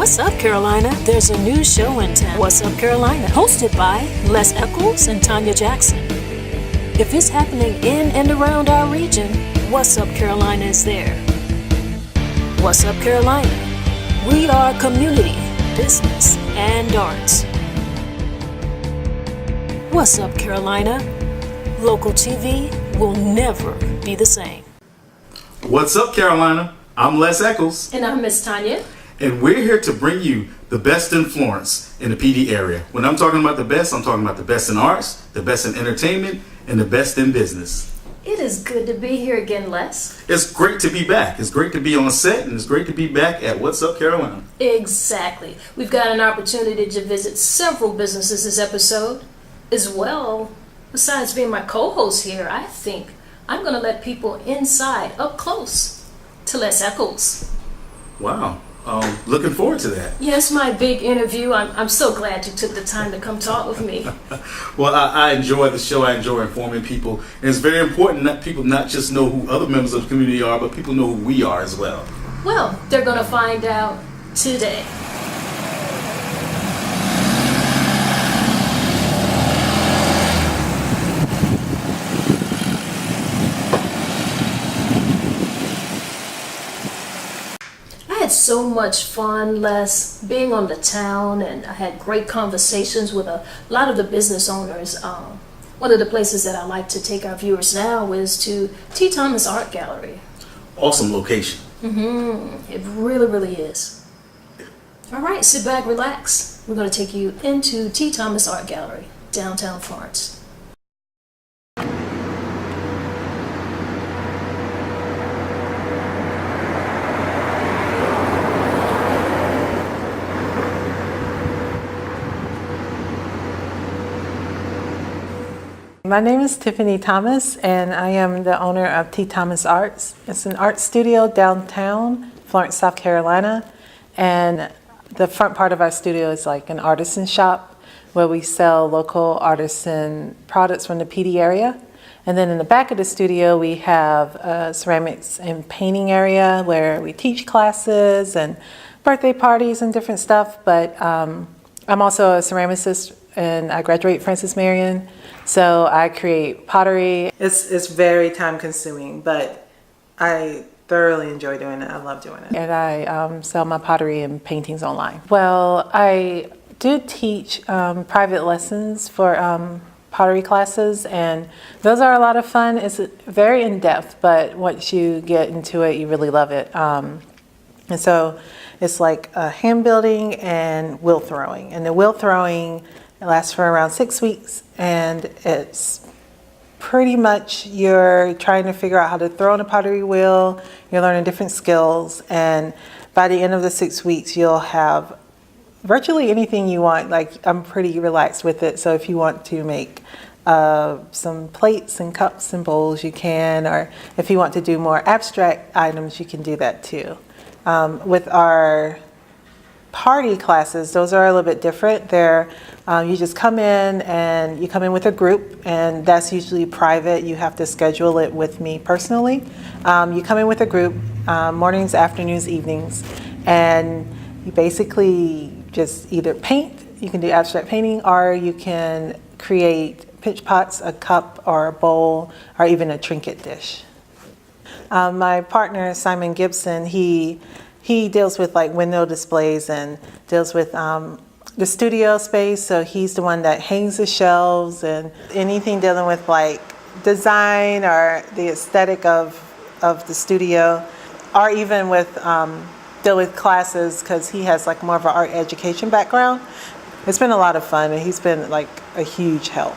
What's up, Carolina? There's a new show in town, What's Up, Carolina, hosted by Les Echols and Tonya Jackson. If it's happening in and around our region, What's Up, Carolina is there. What's Up, Carolina? We are community, business, and arts. What's up, Carolina? Local TV will never be the same. What's up, Carolina? I'm Les Echols. And I'm Miss Tonya. And we're here to bring you the best in Florence in the PD area. When I'm talking about the best, I'm talking about the best in arts, the best in entertainment, and the best in business. It is good to be here again, Les. It's great to be back. It's great to be on set, and it's great to be back at What's Up, Carolina. Exactly. We've got an opportunity to visit several businesses this episode. As well, besides being my co-host here, I think I'm going to let people inside, up close, to Les Echols. Wow. Looking forward to that. Yes, my big interview. I'm so glad you took the time to come talk with me. Well, I enjoy the show. I enjoy informing people. And it's very important that people not just know who other members of the community are, but people know who we are as well. Well, they're going to find out today. So much fun, Les, being on the town, and I had great conversations with a lot of the business owners. One of the places that I like to take our viewers now is to Tthomas Art Gallery. Awesome location. It really, really is. All right, sit back, relax. We're going to take you into Tthomas Art Gallery, downtown Florence. My name is Tthomas, and I am the owner of Tthomas Arts. It's an art studio downtown Florence, South Carolina, and the front part of our studio is like an artisan shop where we sell local artisan products from the PD area. And then in the back of the studio we have a ceramics and painting area where we teach classes and birthday parties and different stuff. But I'm also a ceramicist, and I graduate Francis Marion. So I create pottery. It's very time consuming, but I thoroughly enjoy doing it. I love doing it. And I sell my pottery and paintings online. Well, I do teach private lessons for pottery classes, and those are a lot of fun. It's very in-depth, but once you get into it, you really love it. And so it's like hand building and wheel throwing. And the wheel throwing, it lasts for around 6 weeks, and it's pretty much you're trying to figure out how to throw on a pottery wheel. You're learning different skills, and by the end of the 6 weeks, you'll have virtually anything you want. Like, I'm pretty relaxed with it, so if you want to make some plates and cups and bowls, you can, or if you want to do more abstract items, you can do that too. With our party classes, those are a little bit different. They're you just come in, and you come in with a group, and that's usually private. You have to schedule it with me personally. You come in with a group, mornings, afternoons, evenings, and you basically just either paint, you can do abstract painting, or you can create pitch pots, a cup or a bowl, or even a trinket dish. My partner, Simon Gibson, he deals with like window displays and deals with the studio space. So he's the one that hangs the shelves and anything dealing with like design or the aesthetic of the studio, or even with deal with classes, because he has like more of an art education background. It's been a lot of fun, and he's been like a huge help.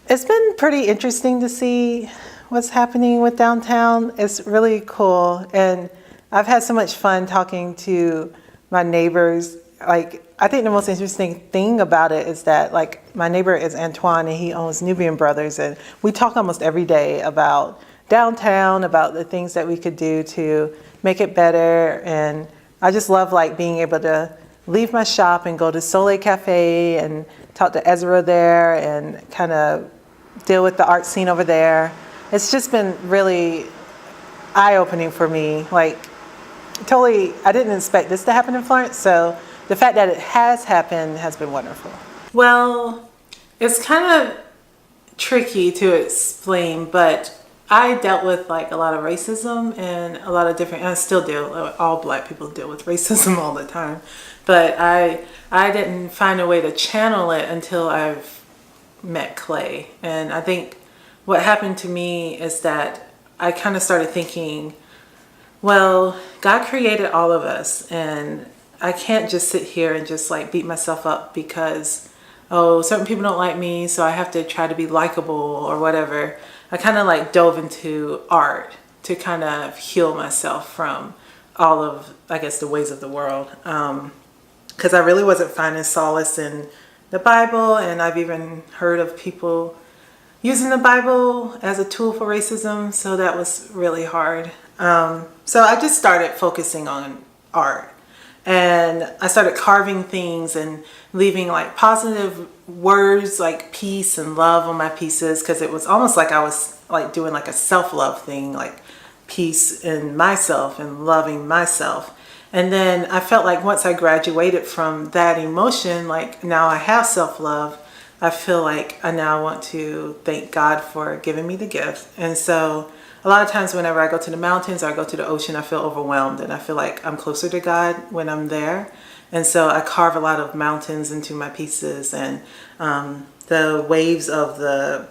It's been pretty interesting to see what's happening with downtown. It's really cool, and I've had so much fun talking to my neighbors. Like, I think the most interesting thing about it is that, like, my neighbor is Antoine, and he owns Nubian Brothers, and we talk almost every day about downtown, about the things that we could do to make it better. And I just love like being able to leave my shop and go to Soleil Cafe and talk to Ezra there and kind of deal with the art scene over there. It's just been really eye-opening for me. Like, totally, I didn't expect this to happen in Florence, so the fact that it has happened has been wonderful. Well, it's kind of tricky to explain, but I dealt with like a lot of racism and a lot of different, and I still do. All Black people deal with racism all the time, but I didn't find a way to channel it until I've met Clay. And I think what happened to me is that I kind of started thinking, well, God created all of us, and I can't just sit here and just like beat myself up because, oh, certain people don't like me, so I have to try to be likable or whatever. I kind of like dove into art to kind of heal myself from all of, I guess, the ways of the world. Because I really wasn't finding solace in the Bible, and I've even heard of people using the Bible as a tool for racism, so that was really hard. So I just started focusing on art, and I started carving things and leaving like positive words like peace and love on my pieces, because it was almost like I was like doing like a self-love thing, like peace in myself and loving myself. And then I felt like once I graduated from that emotion, like now I have self-love, I feel like I now want to thank God for giving me the gift. And so a lot of times whenever I go to the mountains or I go to the ocean, I feel overwhelmed, and I feel like I'm closer to God when I'm there. And so I carve a lot of mountains into my pieces, and the waves of the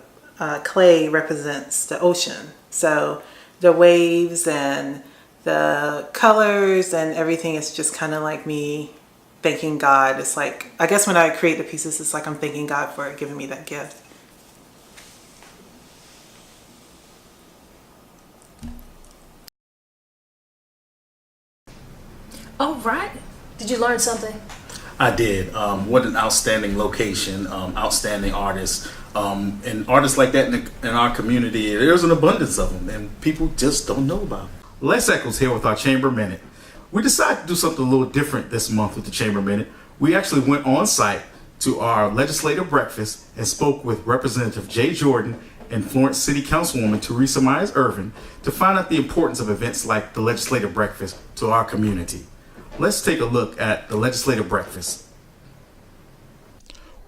clay represents the ocean. So the waves and the colors and everything is just kind of like me thanking God. It's like, I guess when I create the pieces, it's like I'm thanking God for giving me that gift. All right. Did you learn something? I did. What an outstanding location, outstanding artists, and artists like that in our community. There's an abundance of them, and people just don't know about them. Les Echols here with our Chamber Minute. We decided to do something a little different this month with the Chamber Minute. We actually went on site to our legislative breakfast and spoke with Representative Jay Jordan and Florence City Councilwoman Teresa Myers-Irvin to find out the importance of events like the legislative breakfast to our community. Let's take a look at the legislative breakfast.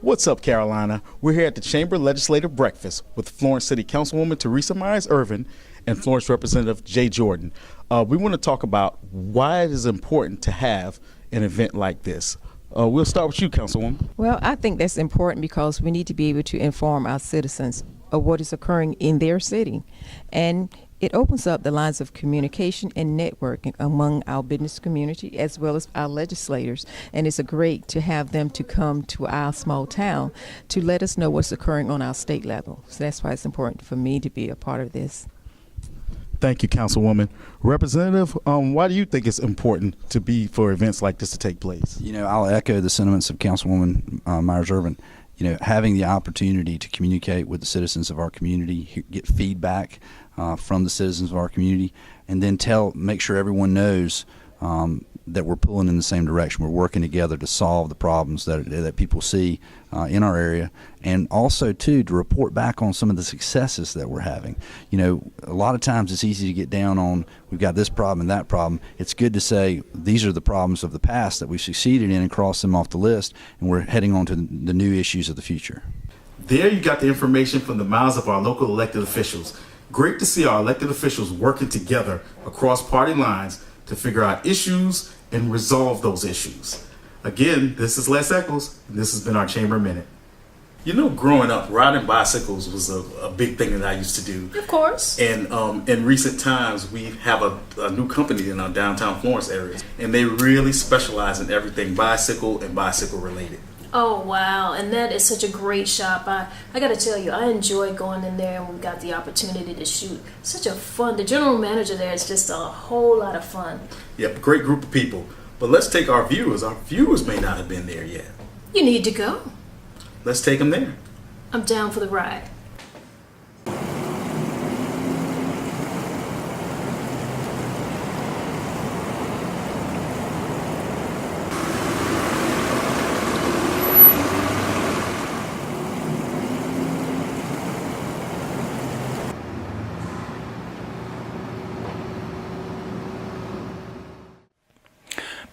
What's up, Carolina? We're here at the Chamber Legislative Breakfast with Florence City Councilwoman Teresa Myers-Irvin and Florence Representative Jay Jordan. We want to talk about why it is important to have an event like this. We'll start with you, Councilwoman. Well, I think that's important because we need to be able to inform our citizens of what is occurring in their city. And it opens up the lines of communication and networking among our business community as well as our legislators. And it's great to have them to come to our small town to let us know what's occurring on our state level. So that's why it's important for me to be a part of this. Thank you, Councilwoman. Representative, why do you think it's important to be for events like this to take place? You know, I'll echo the sentiments of Councilwoman Myers-Irvin. You know, having the opportunity to communicate with the citizens of our community, get feedback from the citizens of our community, and then make sure everyone knows that we're pulling in the same direction. We're working together to solve the problems that people see in our area, and also too to report back on some of the successes that we're having. You know, a lot of times it's easy to get down on we've got this problem and that problem. It's good to say these are the problems of the past that we've succeeded in and cross them off the list, and we're heading on to the new issues of the future. There you got the information from the mouths of our local elected officials. Great to see our elected officials working together across party lines to figure out issues and resolve those issues. Again, this is Les Echols, and this has been our Chamber Minute. You know, growing up, riding bicycles was a big thing that I used to do. Of course. And in recent times, we have a new company in our downtown Florence area, and they really specialize in everything bicycle and bicycle related. Oh, wow. And that is such a great shop. I got to tell you, I enjoyed going in there, and we got the opportunity to shoot. Such a fun, the general manager there is just a whole lot of fun. Yep, great group of people. But let's take our viewers. Our viewers may not have been there yet. You need to go. Let's take them there. I'm down for the ride.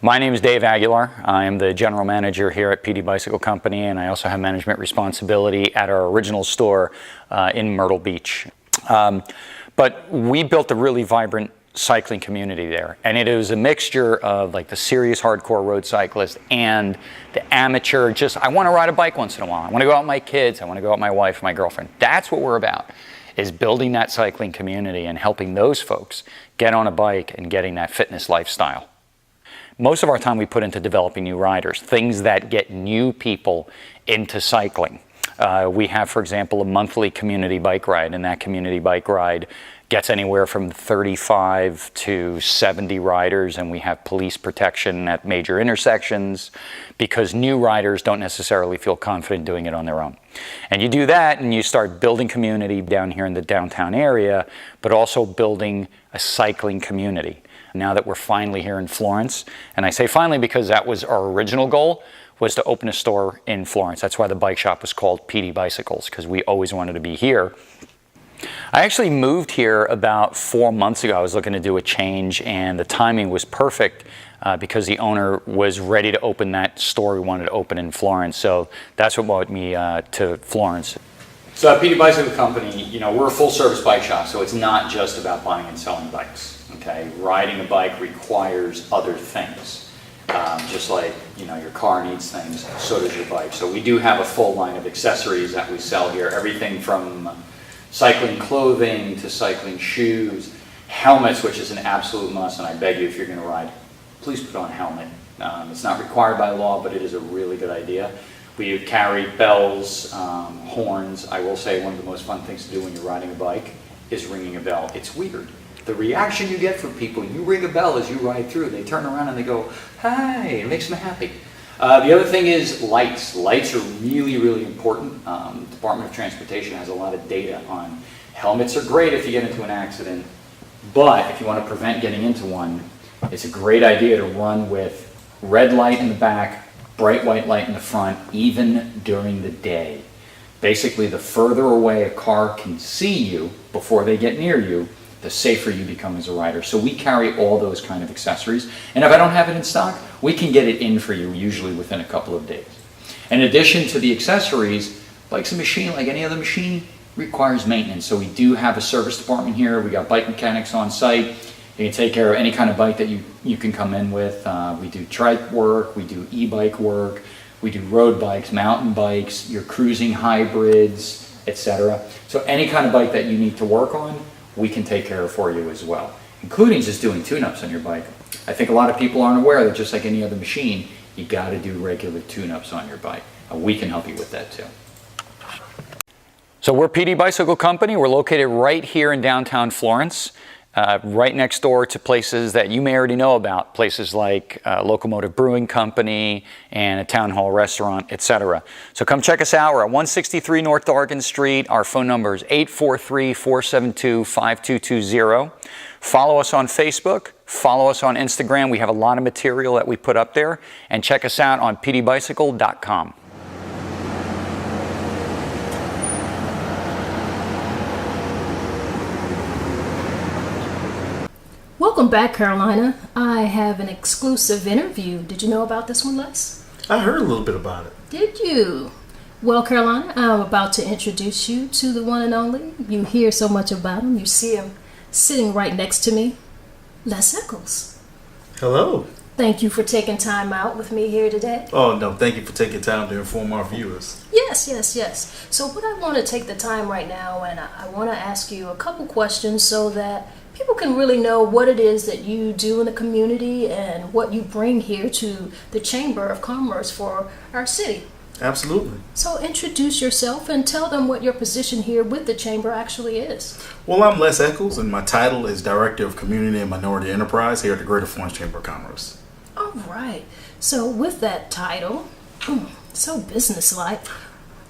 My name is Dave Aguilar. I am the general manager here at PD Bicycle Company, and I also have management responsibility at our original store in Myrtle Beach. But we built a really vibrant cycling community there, and it was a mixture of like the serious hardcore road cyclist and the amateur, just I want to ride a bike once in a while, I want to go out with my kids, I want to go out with my wife, my girlfriend. That's what we're about, is building that cycling community and helping those folks get on a bike and getting that fitness lifestyle. Most of our time we put into developing new riders, things that get new people into cycling. We have, for example, a monthly community bike ride, and that community bike ride gets anywhere from 35 to 70 riders, and we have police protection at major intersections because new riders don't necessarily feel confident doing it on their own. And you do that and you start building community down here in the downtown area, but also building a cycling community. Now that we're finally here in Florence, and I say finally because that was our original goal, was to open a store in Florence. That's why the bike shop was called PD Bicycles, because we always wanted to be here. I actually moved here about 4 months ago. I was looking to do a change, and the timing was perfect because the owner was ready to open that store we wanted to open in Florence. So that's what brought me to Florence. So at PD Bicycle Company, you know, we're a full-service bike shop, so it's not just about buying and selling bikes. Okay, riding a bike requires other things. Just like, you know, your car needs things, so does your bike. So we do have a full line of accessories that we sell here. Everything from cycling clothing to cycling shoes, helmets, which is an absolute must, and I beg you, if you're going to ride, please put on a helmet. It's not required by law, but it is a really good idea. We carry bells, horns. I will say one of the most fun things to do when you're riding a bike is ringing a bell. It's weird. The reaction you get from people, you ring a bell as you ride through, they turn around and they go, hi, it makes them happy. The other thing is lights. Lights are really, really important. The Department of Transportation has a lot of data on helmets are great if you get into an accident, but if you want to prevent getting into one, it's a great idea to run with red light in the back, bright white light in the front, even during the day. Basically, the further away a car can see you before they get near you, the safer you become as a rider. So we carry all those kind of accessories. And if I don't have it in stock, we can get it in for you usually within a couple of days. In addition to the accessories, bike's a machine like any other machine, requires maintenance. So we do have a service department here. We got bike mechanics on site. You can take care of any kind of bike that you can come in with. We do trike work, we do e-bike work, we do road bikes, mountain bikes, your cruising hybrids, etc. So any kind of bike that you need to work on, we can take care of for you as well, including just doing tune-ups on your bike. I think a lot of people aren't aware that just like any other machine, you got to do regular tune-ups on your bike. We can help you with that too. So we're PD Bicycle Company. We're located right here in downtown Florence, right next door to places that you may already know about, places like Locomotive Brewing Company and a Town Hall restaurant, etc. So come check us out. We're at 163 North Oregon Street. Our phone number is 843-472-5220. Follow us on Facebook. Follow us on Instagram. We have a lot of material that we put up there. And check us out on pdbicycle.com. Welcome back, Carolina. I have an exclusive interview. Did you know about this one, Les? I heard a little bit about it. Did you? Well, Carolina, I'm about to introduce you to the one and only. You hear so much about him. You see him sitting right next to me. Les Echols. Hello. Thank you for taking time out with me here today. Oh, no, thank you for taking time to inform our viewers. Yes. So what I want to take the time right now, and I want to ask you a couple questions so that people can really know what it is that you do in the community and what you bring here to the Chamber of Commerce for our city. Absolutely. So introduce yourself and tell them what your position here with the Chamber actually is. Well, I'm Les Echols, and my title is Director of Community and Minority Enterprise here at the Greater Florence Chamber of Commerce. All right. So with that title, so businesslike,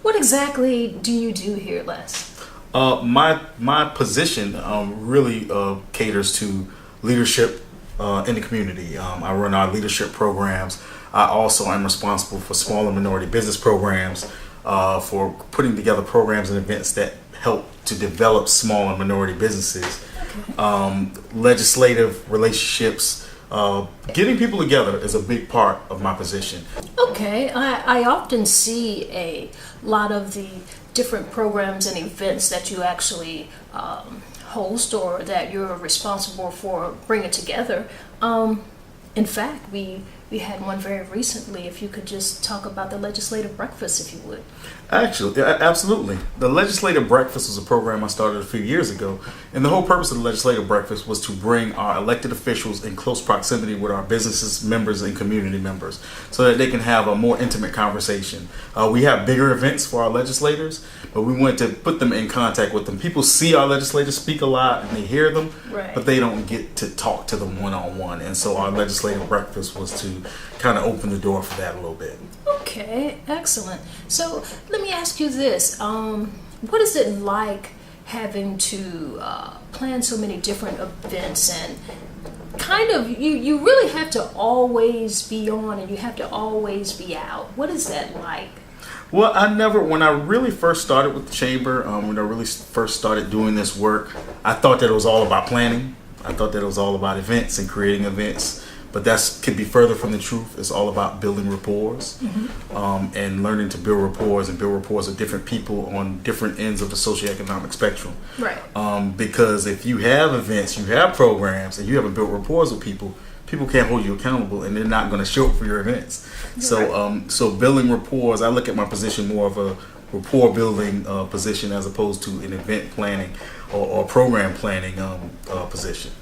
what exactly do you do here, Les? My position really caters to leadership in the community. I run our leadership programs. I also am responsible for small and minority business programs, for putting together programs and events that help to develop small and minority businesses. Okay. Legislative relationships Getting people together is a big part of my position. Okay, I often see a lot of the different programs and events that you actually host or that you're responsible for bringing together. In fact, we had one very recently. If you could just talk about the legislative breakfast, if you would. Actually, absolutely. The Legislative Breakfast was a program I started a few years ago, and the whole purpose of the Legislative Breakfast was to bring our elected officials in close proximity with our businesses, members, and community members so that they can have a more intimate conversation. We have bigger events for our legislators, but we wanted to put them in contact with them. People see our legislators speak a lot and they hear them, right, but they don't get to talk to them one-on-one, and so our Legislative Breakfast was to kind of open the door for that a little bit. Okay, excellent. So let me ask you this. What is it like having to plan so many different events and kind of, you really have to always be on and you have to always be out. What is that like? Well, when I really first started with the Chamber, when I really first started doing this work, I thought that it was all about planning. I thought that it was all about events and creating events. But that could be further from the truth. It's all about building rapport, and learning to build rapport with different people on different ends of the socioeconomic spectrum. Right. Because if you have events, you have programs, and you haven't built rapport with people can't hold you accountable, and they're not going to show up for your events. So building rapport, I look at my position more of a rapport building position as opposed to an event planning or program planning position.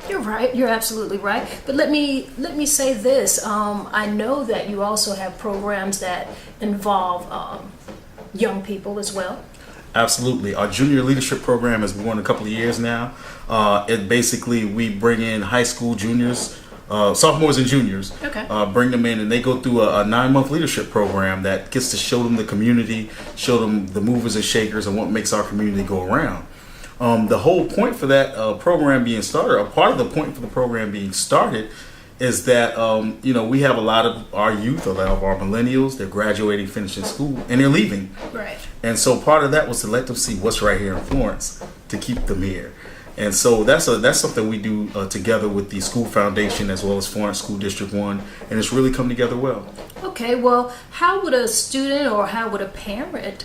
You're right. You're absolutely right. But let me say this. I know that you also have programs that involve young people as well. Absolutely. Our junior leadership program has been going a couple of years now. It basically, we bring in high school juniors, sophomores and juniors, bring them in, and they go through a 9-month leadership program that gets to show them the community, show them the movers and shakers and what makes our community go around. The whole point for that program being started, or part of the point for the program being started, is that we have a lot of our youth, a lot of our millennials, they're graduating, finishing school, and they're leaving. Right. And so part of that was to let them see what's right here in Florence to keep them here. And so that's something we do together with the school foundation as well as Florence School District 1, and it's really come together well. Okay, well, how would a student or how would a parent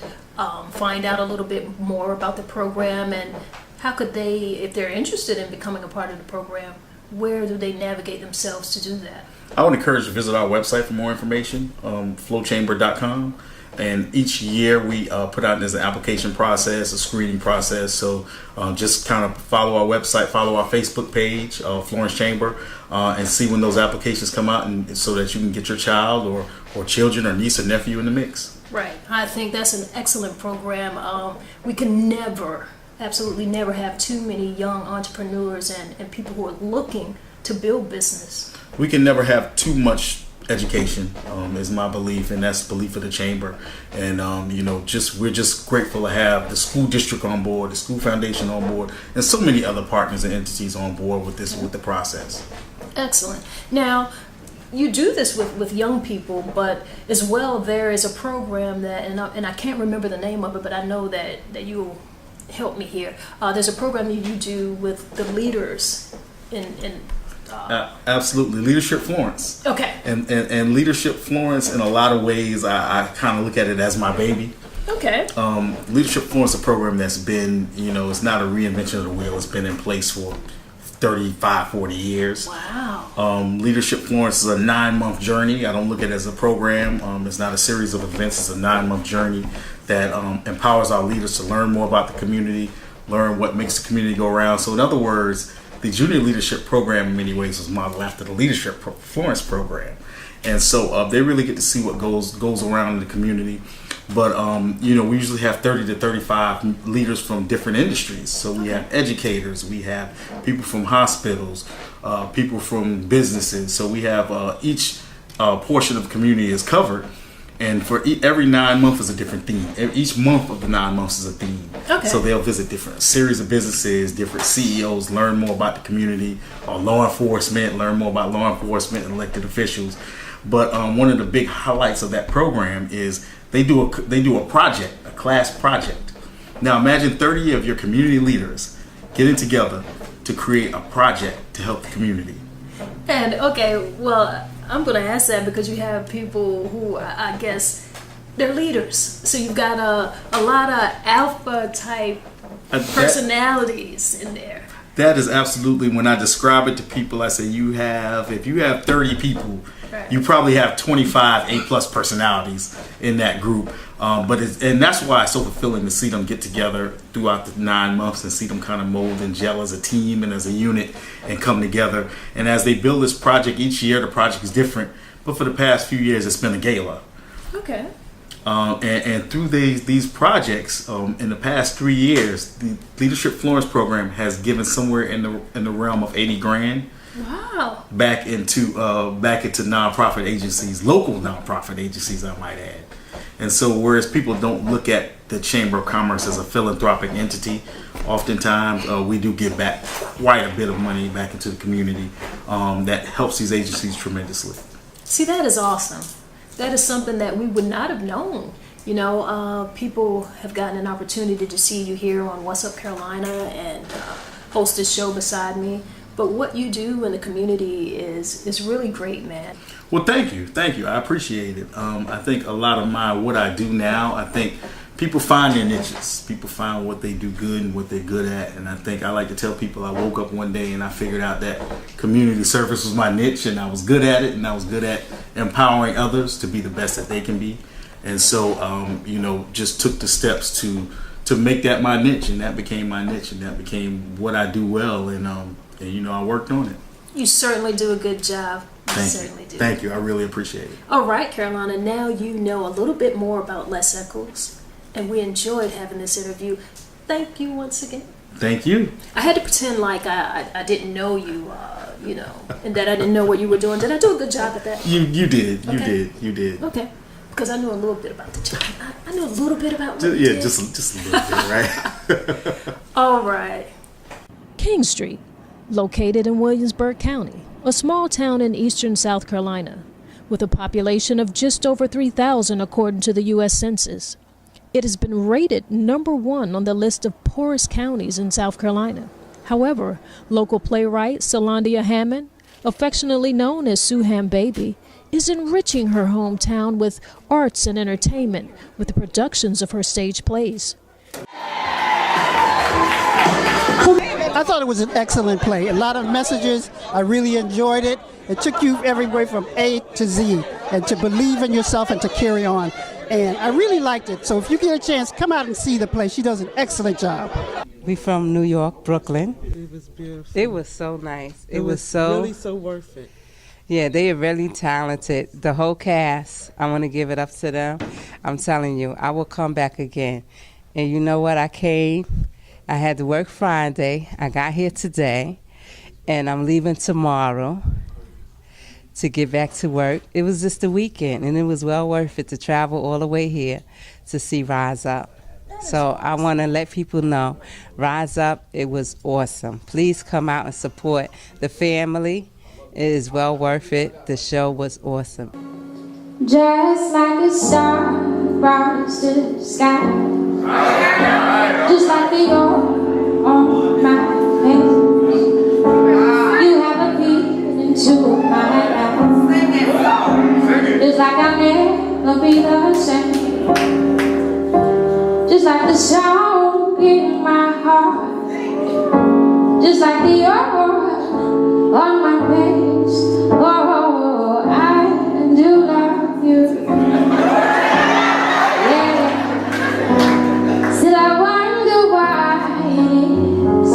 find out a little bit more about the program, and how could they, if they're interested in becoming a part of the program, where do they navigate themselves to do that? I would encourage you to visit our website for more information, flowchamber.com. And each year we put out as an application process, a screening process. So just kind of follow our website, follow our Facebook page, Florence Chamber, and see when those applications come out, and so that you can get your child or children or niece or nephew in the mix. Right. I think that's an excellent program. We can absolutely never have too many young entrepreneurs and people who are looking to build business. We can never have too much education, is my belief, and that's the belief of the Chamber. And we're just grateful to have the school district on board, the school foundation on board, and so many other partners and entities on board with the process. Excellent. Now, you do this with young people, but as well there is a program that, and I can't remember the name of it, but I know that you'll help me here. There's a program that you do with the leaders in absolutely, Leadership Florence. Okay. And Leadership Florence, in a lot of ways, I kind of look at it as my baby. Okay. Leadership Florence is a program that's been, it's not a reinvention of the wheel. It's been in place for 35, 40 years. Wow. Leadership Florence is a 9-month journey. I don't look at it as a program. It's not a series of events. It's a 9-month journey that empowers our leaders to learn more about the community, learn what makes the community go around. So in other words, the junior leadership program in many ways was modeled after the Leadership Florence program. And so they really get to see what goes around in the community. But, we usually have 30 to 35 leaders from different industries. So we have educators, we have people from hospitals, people from businesses. So we have each portion of the community is covered. And for every 9 months is a different theme. Each month of the 9 months is a theme. Okay. So they'll visit different series of businesses, different CEOs, learn more about the community, or law enforcement, learn more about law enforcement and elected officials. But one of the big highlights of that program is they do a project, a class project. Now imagine 30 of your community leaders getting together to create a project to help the community. And okay, well, I'm going to ask that because you have people who I guess they're leaders. So you've got a lot of alpha type personalities in there. That is absolutely, when I describe it to people, I say if you have 30 people, right, you probably have 25 A+ personalities in that group. And that's why it's so fulfilling to see them get together throughout the 9 months and see them kind of mold and gel as a team and as a unit and come together. And as they build this project each year, the project is different. But for the past few years, it's been a gala. Okay. And through these projects, in the past 3 years, the Leadership Florence program has given somewhere in the realm of $80,000. Wow. Back into nonprofit agencies, local nonprofit agencies, I might add. And so, whereas people don't look at the Chamber of Commerce as a philanthropic entity, oftentimes we do give back quite a bit of money back into the community that helps these agencies tremendously. See, that is awesome. That is something that we would not have known. You know, people have gotten an opportunity to see you here on What's Up Carolina and host this show beside me. But what you do in the community is really great, man. Well, thank you. I appreciate it. I think a lot of what I do now, I think people find their niches. People find what they do good and what they're good at. And I think I like to tell people I woke up one day and I figured out that community service was my niche and I was good at it, and I was good at empowering others to be the best that they can be. And so, just took the steps to make that my niche, and that became my niche, and that became what I do well. And I worked on it. You certainly do a good job. Thank you. I really appreciate it. All right, Carolina, now you know a little bit more about Les Echols, and we enjoyed having this interview. Thank you once again. Thank you. I had to pretend like I didn't know you, and that I didn't know what you were doing. Did I do a good job at that? You did. Okay. You did. Okay. Because I knew a little bit about the job. I knew a little bit about what you did. Just a little bit, right? All right. King Street, located in Williamsburg County, a small town in eastern South Carolina, with a population of just over 3,000 according to the U.S. Census. It has been rated #1 on the list of poorest counties in South Carolina. However, local playwright Solandia Hammond, affectionately known as Suham Baby, is enriching her hometown with arts and entertainment with the productions of her stage plays. I thought it was an excellent play. A lot of messages. I really enjoyed it. It took you everywhere from A to Z, and to believe in yourself and to carry on. And I really liked it. So if you get a chance, come out and see the play. She does an excellent job. We from New York, Brooklyn. It was beautiful. It was so nice. It was really so worth it. Yeah, they are really talented. The whole cast, I want to give it up to them. I'm telling you, I will come back again. And you know what? I came. I had to work Friday. I got here today, and I'm leaving tomorrow to get back to work. It was just a weekend, and it was well worth it to travel all the way here to see Rise Up. So I want to let people know, Rise Up, it was awesome. Please come out and support the family. It is well worth it. The show was awesome. Just like a star brought us to the sky. Just like the oil on my face. You have a peek into my eyes. It's like I'll never be the same. Just like the song in my heart. Just like the oil on my face. Oh, I do love you. Yeah. Still I wonder why it is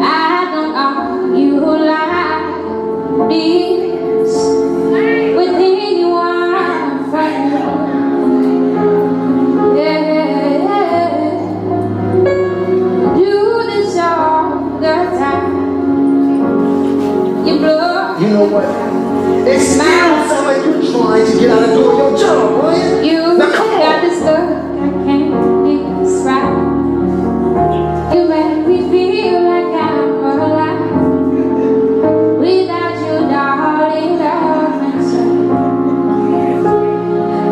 I don't argue like this with anyone from you. Yeah. Do this all the time. You know what? It still sounds like you're trying to get out of doing your job, right? You now come got on. this look I can't describe. You make me feel like I'm alive. Without you, darling, love and so.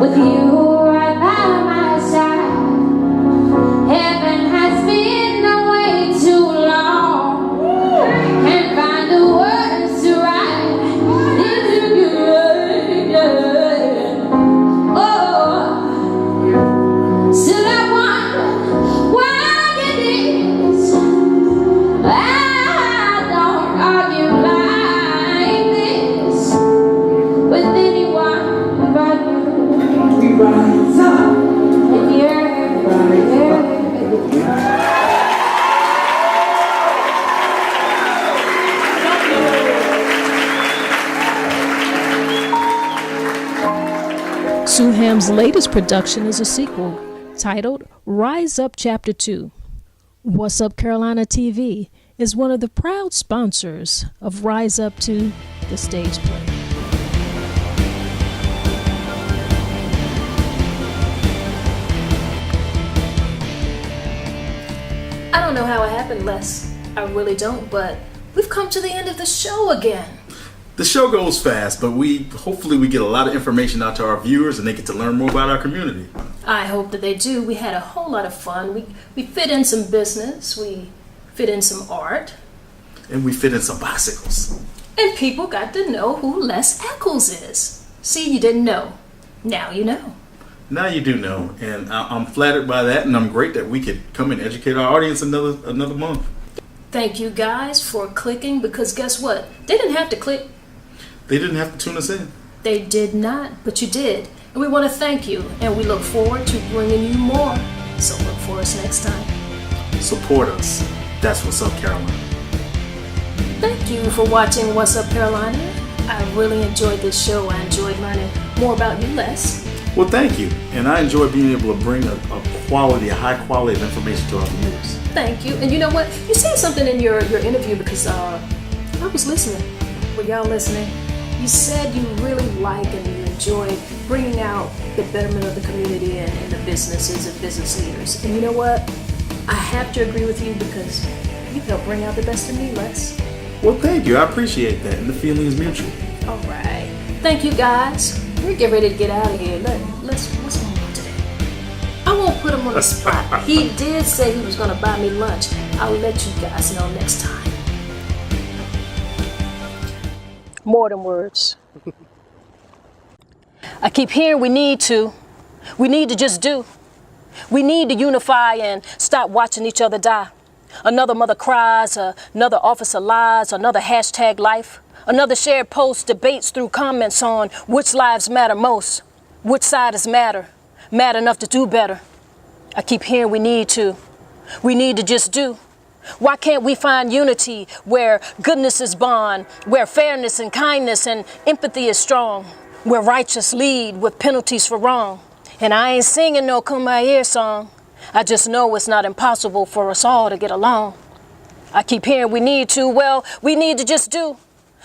With you right by my side, heaven has been away too long. Can't find a word Suham's latest production is a sequel titled Rise Up Chapter 2. What's Up Carolina TV is one of the proud sponsors of Rise Up to the stage play. I don't know how it happened, Les. I really don't, but we've come to the end of the show again. The show goes fast, but hopefully we get a lot of information out to our viewers and they get to learn more about our community. I hope that they do. We had a whole lot of fun. We fit in some business, we fit in some art. And we fit in some bicycles. And people got to know who Les Echols is. See, you didn't know. Now you know. Now you do know, and I'm flattered by that, and I'm great that we could come and educate our audience another month. Thank you guys for clicking, because guess what? They didn't have to click. They didn't have to tune us in. They did not, but you did. And we want to thank you, and we look forward to bringing you more. So look for us next time. Support us. That's What's Up Carolina. Thank you for watching What's Up Carolina. I really enjoyed this show. I enjoyed learning more about you, Les. Well, thank you. And I enjoy being able to bring a high quality of information to our viewers. Thank you. And you know what? You said something in your interview, because I was listening. Were y'all listening? You said you really like and you enjoy bringing out the betterment of the community and the businesses and business leaders. And you know what? I have to agree with you, because you help bring out the best in me, Les. Well, thank you. I appreciate that. And the feeling is mutual. All right. Thank you, guys. We're getting ready to get out of here. Let's what's going on today? I won't put him on the spot. He did say he was going to buy me lunch. I'll let you guys know next time. More than words. I keep hearing we need to just do. We need to unify and stop watching each other die. Another mother cries, another officer lies, another hashtag life, another shared post debates through comments on which lives matter most, which side is matter enough to do better. I keep hearing we need to just do. Why can't we find unity where goodness is bond, where fairness and kindness and empathy is strong, where righteous lead with penalties for wrong? And I ain't singing no Kumbaya song. I just know it's not impossible for us all to get along. I keep hearing we need to just do.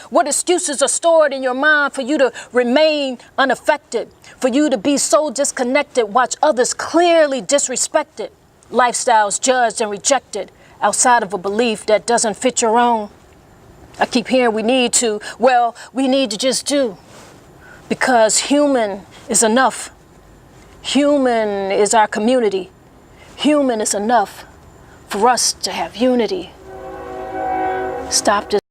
What excuses are stored in your mind for you to remain unaffected, for you to be so disconnected, watch others clearly disrespected, lifestyles judged and rejected, outside of a belief that doesn't fit your own. I keep hearing we need to just do, because human is enough. Human is our community. Human is enough for us to have unity. Stop this.